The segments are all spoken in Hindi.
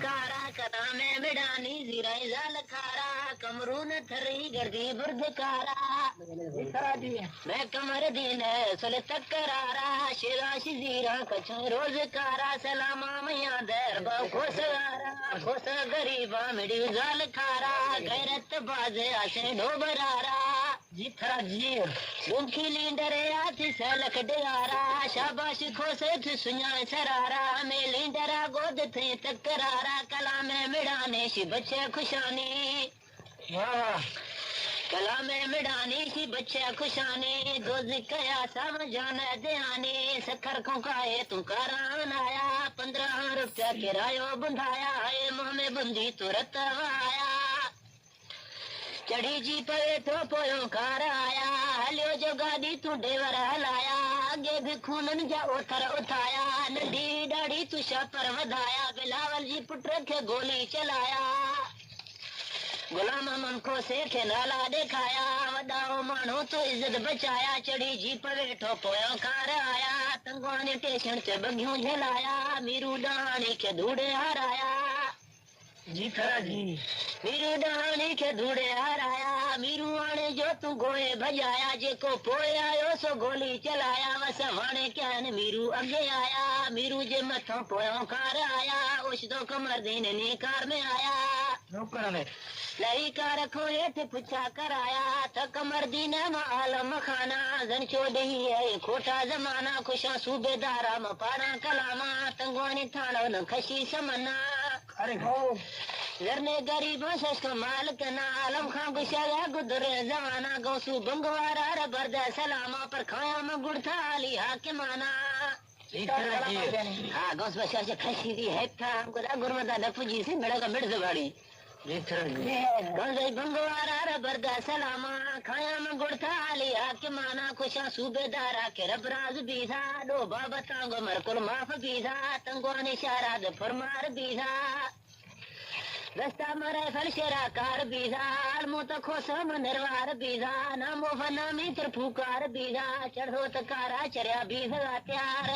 कारा कदा में मिडानी जीराई जाल खारा कमरून थरी गर्दी बुर्द कारा मैं कमर दिन सुल तकरारा शिराशी जीरा कछु रोज कारा सलामा मैया दर खोसगारा खोस गरीबा मिडी जाल खारा गैरत बाज आसे ढोबरारा जिथरा जी दुखी लींडरे आती सलक डेरा शाबाश खोसे थ सुना सरारा में लींडरा गोद थे तकरारा कला में मिडाने सी बच्चे खुशानी कला में मिडानी सी बच्चे खुशानी दो जिकया समझान ध्यानी सखर को काए तू करान आया 15 रुपया किरायो बंधाया है मुँह में बंदी तुरंत आया चढ़ी जी पे तो पोयो कार आया हलियो जो गाड़ी तू डेवर हलाया आगे भी खूनन जा उथर उठाया नदी दाढ़ी तू पर वधाया बिलावल जी पुत्र के गोली चलाया गुलाम मन को से के नाला दिखाया वडाओ मानो तो इज्जत बचाया चढ़ी जी पे तो पोयो कार आया तंगवानी स्टेशन से बगियों झलाया मीरू डाणी के धूड़े हराया जी खरा जी मीरू डाणी के धूड़े हराया मीरू आने जो तू गोए भजाया जे को पोए आयो सो गोली चलाया वस वाणे क्या मीरू अगे आया मीरू जे मथों पोयो कार आया उस तो कमर दिन नी कार में आया लही कार खो हेठ पुछा कराया त कमर दीन आलम खाना जन चोदही है खोटा जमाना खुशा सूबेदारा म पारा कलामा तंगवानी थानो न खशी समना अरे हो लरने गरीब सस्त मालिक ना आलम खां गुशाया गुदरे जमाना गौसू बंगवारा र बरदा सलामा पर खाया म गुड़था अली हाकिमाना हाँ गौस बशा से खशी दी है था गुदा गुरमदा लफजी से मेड़ा का मिर्द बाड़ी गौस बंगवारा र बरदा सलामा खाया म गुड़था अली हाकिमाना खुशा सूबेदारा के रबराज बीसा दो बाबा तांगो मरकुल माफ बीसा तंगवानी शाराद फरमार बीसा रस्ता मरे फल शेरा कार बीजा आलमो तो खोसम निर्वार बीजा नामो फना मित्र फूकार बीजा चढ़ो तकारा चरिया बीजा त्यार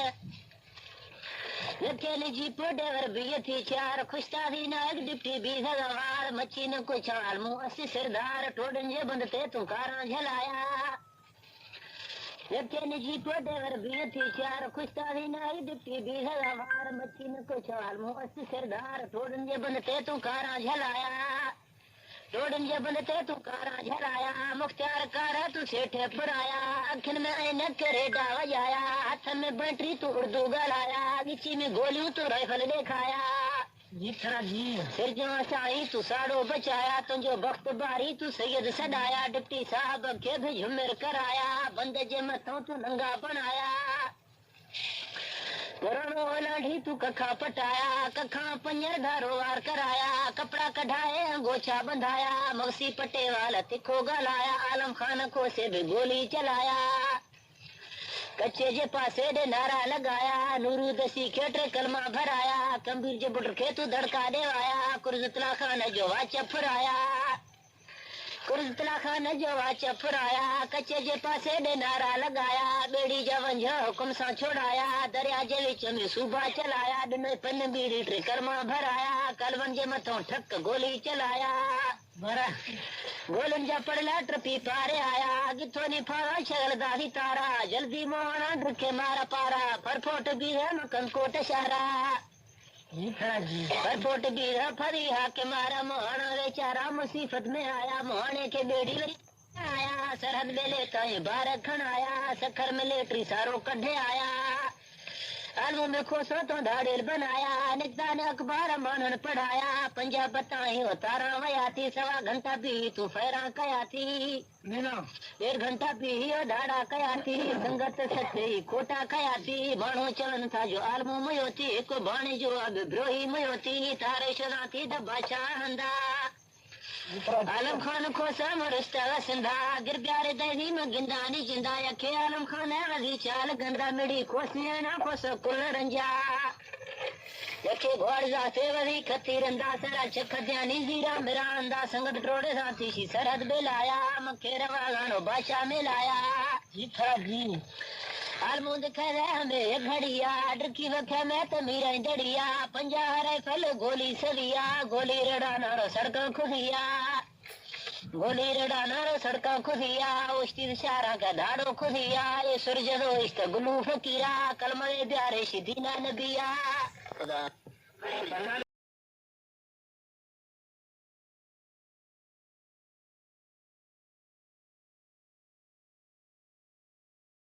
लखेली जीप डेवर बीय थी चार खुशता थी नायक डिप्टी बीजा गवार मच्छी न कुछ आलमो अस्सी सिरदार टोडन जे बंदते तू कारा झलाया लखेली जीप डेवर बीय थी चार खुशता थी नायक डिप्टी बीजा गवार मच्छी न कुछ आलमो अस्सी सिरदार टोडन जे बंदते तू कारा झलाया टोडन जे बंदते तू कारा झलाया मुख्तार कारा तू सेठे पराया अखिन में ऐनक करे डावा जाया हाथ में बैटरी तू उर्दू गलाया गिची में गोलियों तू राइफल दिखाया जी खरा जी फिर जो साई तू साड़ो बचाया तुझो वक्त बारी तू सैयद सदाया डिप्टी साहब के भी झुमेर कराया बंदे जे मथों तू नंगा बनाया पुरानो लाठी तू कखा पटाया कखा पंजर धारो वार कराया कपड़ा कढ़ाए अंगोछा बंधाया मौसी पटेवाल तिखो गलाया आलम खान को से भी गोली चलाया कच्चे जे पासे दे नारा लगाया नूरू दसी खेटर कलमा भराया कबीर जे बुटर के तू धड़का देवाया कुर्जतला खान जो वाचा फराया कुर्जतला खान जो वाचा फराया कच्चे जे पासे दे नारा लगाया बेड़ी जवन जो हुक्म सा छोड़ाया दरिया जे विच में सूबा चलाया दिन पन बीड़ी ट्रिकरमा भराया कलवन जे मथों ठक गोली चलाया भरा गोलन जा पड़ला ट्रपी पारे आया गिथो नी फारा शगल दाही तारा जल्दी मोहना ढके मारा पारा फरफोट भी है कंकोट शहरा फरफोट भी है फरी हा के मारा मोहना बेचारा मुसीबत में आया मोहने के बेड़ी आया सरहद में लेता है बार खन आया सखर में लेटरी सारो कढ़े आया आलू में खोसो तो धाड़ेल बनाया निकता ने अखबार मानन पढ़ाया पंजाब बताई हो तारा वया थी 1.25 घंटा भी तू फैरा कया थी 1.5 घंटा भी हो धाड़ा कया थी संगत सच्चे खोटा कया थी बाणो चलन था जो आलमो मयो थी को बाणी जो अब ब्रोही मयो थी तारे शरा थी डब्बा चाहंदा आलम खान को समरस्ता सिंधा गिर प्यारे दही में गिंदानी जिंदा यखे आलम खान वजी चाल गंदा मिड़ी कोसिया ना कोस कुल रंजा यखे घोड़ जाते वजी खती रंदा सरा चखद्यानी जीरा मेरा अंदा संगत टोड़े साथी सी सरहद बेलाया मखे रवागानो बादशाह में लाया जी था जी आलमू दिखे हमें घड़िया डरकी वखे मैं तो मीरा जड़िया 50 राइफल गोली सरिया गोली रड़ाना रो सड़क खुदिया गोली रड़ाना रो सड़क खुदिया उस्ती शारा का दाड़ो खुदिया ये सूरज रो इस्त गुलू फकीरा कलमे प्यारे सीधीना नबिया खुदा